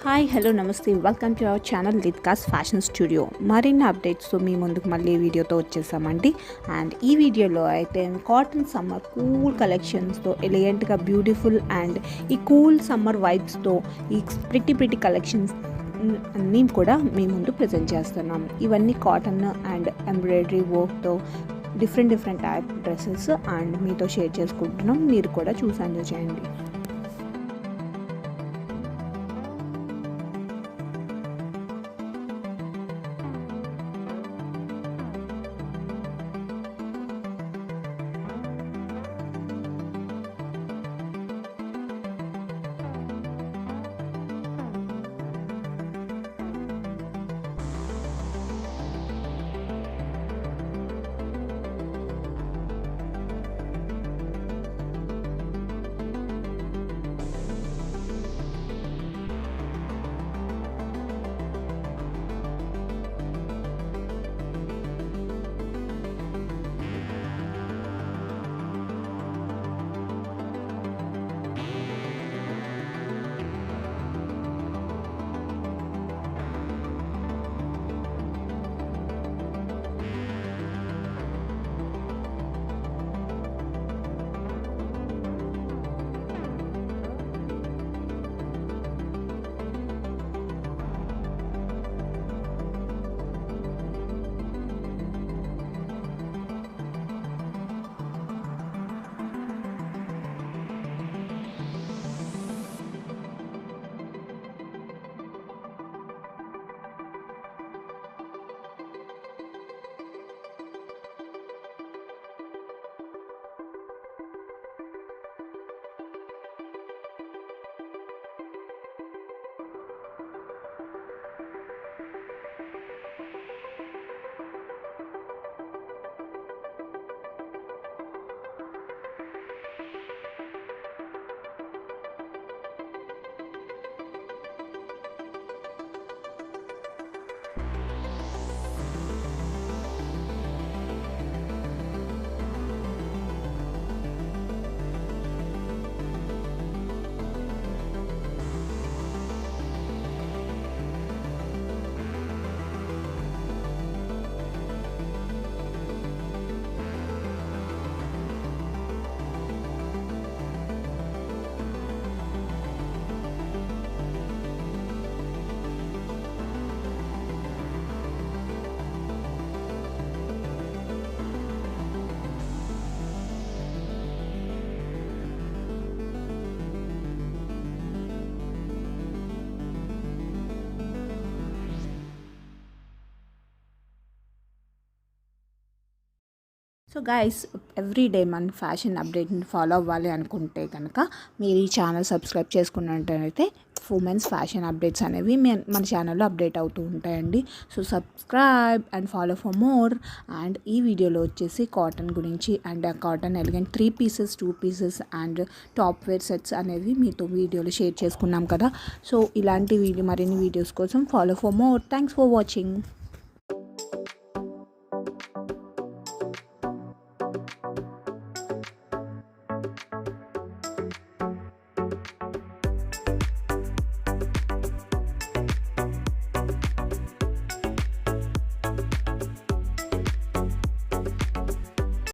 Hi hello నమస్తే welcome to our channel Lithkas fashion studio. మరిన్ని అప్డేట్స్తో మీ ముందుకు మళ్ళీ వీడియోతో వచ్చేసామండి. అండ్ ఈ వీడియోలో అయితే కాటన్ సమ్మర్ కూల్ కలెక్షన్స్తో ఎలిగెంట్గా బ్యూటిఫుల్ అండ్ ఈ కూల్ సమ్మర్ వైబ్స్తో ఈ ప్రిట్టి కలెక్షన్స్ అన్నీ కూడా మీ ముందు ప్రజెంట్ చేస్తున్నాం. ఇవన్నీ కాటన్ అండ్ ఎంబ్రాయిడరీ వర్క్తో డిఫరెంట్ టైప్ డ్రెస్సెస్ అండ్ మీతో షేర్ చేసుకుంటున్నాం. మీరు కూడా చూసి ఎంజాయ్ చేయండి. సో గైస్, ఎవ్రీడే మన ఫ్యాషన్ అప్డేట్ని ఫాలో అవ్వాలి అనుకుంటే కనుక మీరు ఈ ఛానల్ సబ్స్క్రైబ్ చేసుకున్నట్టయితే ఉమెన్స్ ఫ్యాషన్ అప్డేట్స్ అనేవి మన ఛానల్లో అప్డేట్ అవుతూ ఉంటాయండి. So subscribe and follow for more. And ఈ వీడియోలో వచ్చేసి కాటన్ గురించి and cotton elegant 3 pieces 2 pieces and top wear sets అనేవి మీతో వీడియోలో షేర్ చేసుకున్నాం కదా. సో ఇలాంటి మరిన్ని వీడియోస్ కోసం follow for more. Thanks for watching.